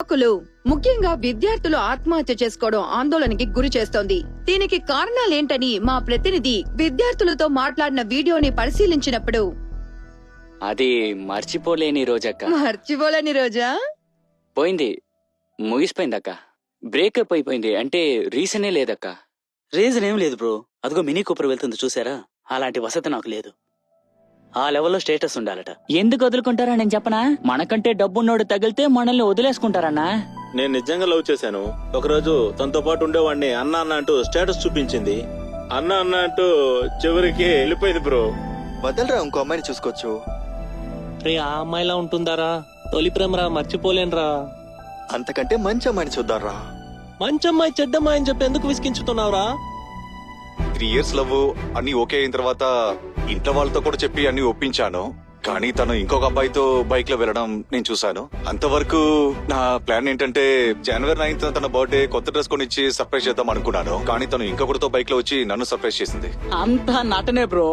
యువకులు ముఖ్యంగా విద్యార్థులు ఆత్మహత్య చేసుకోవడం ఆందోళనకి గురి చేస్తోంది. దీనికి కారణాలేంటని మా ప్రతినిధి విద్యార్థులతో మాట్లాడిన వీడియోని పరిశీలించినప్పుడు అది మర్చిపోలేని రోజక్క. మర్చిపోలేని రోజా? పోయింది, ముగిసిపోయిందక్క. బ్రేకప్ అయిపోయింది అంటే రీజనే లేదక్క. రీజన్ ఏం లేదు బ్రో. అదిగో మినీ కూపర్ వెళ్తుంది చూసారా, అలాంటి వసతి నాకు లేదు. ఆ లెవెల్లో స్టేటస్ ఉండాలట. ఎందుకు వదులుకుంటారా నేను చెప్పనా? మనకంటే డబ్బున్నోడు తగిలితే మనల్ని వదిలేసుకుంటారన్నా. నేను నిజంగా లవ్ చేశాను. ఒకరోజు తనతో పాటు ఉండేవాడిని అన్న అన్న అంటూ స్టేటస్ చూపించింది. అన్న అన్న అంటూ చివరికి వెళ్ళిపోయింది బ్రో. వదలరా, ఇంకో అమ్మాయిని చూసుకోవచ్చు. రే ఆ అమ్మాయిలా ఉంటుందారా? తొలి ప్రేమరా, మర్చిపోలేనురా. అంతకంటే మంచి అమ్మాయిని చూద్దాంరా. మంచమ్మాయి చెడ్డమ్మాయి అని చెప్పి ఎందుకు విసిగించుతున్నావురా? 3 years లవ్ అన్ని ఓకే అయిన తర్వాత ఇంట్లో వాళ్ళతో కూడా చెప్పి అన్ని ఒప్పించాను. కానీ తను ఇంకొక అబ్బాయితో బైక్ లో వెళ్ళడం నేను చూశాను. అంతవరకు నా ప్లాన్ ఏంటంటే January 9th తన బర్త్డే కొత్త డ్రెస్ కొనిచ్చి సర్ప్రైజ్ చేద్దాం అనుకున్నాను. కానీ తను ఇంకొకరితో బైక్ లో వచ్చి నన్ను సర్ప్రైజ్ చేసింది. అంతా నటనే బ్రో.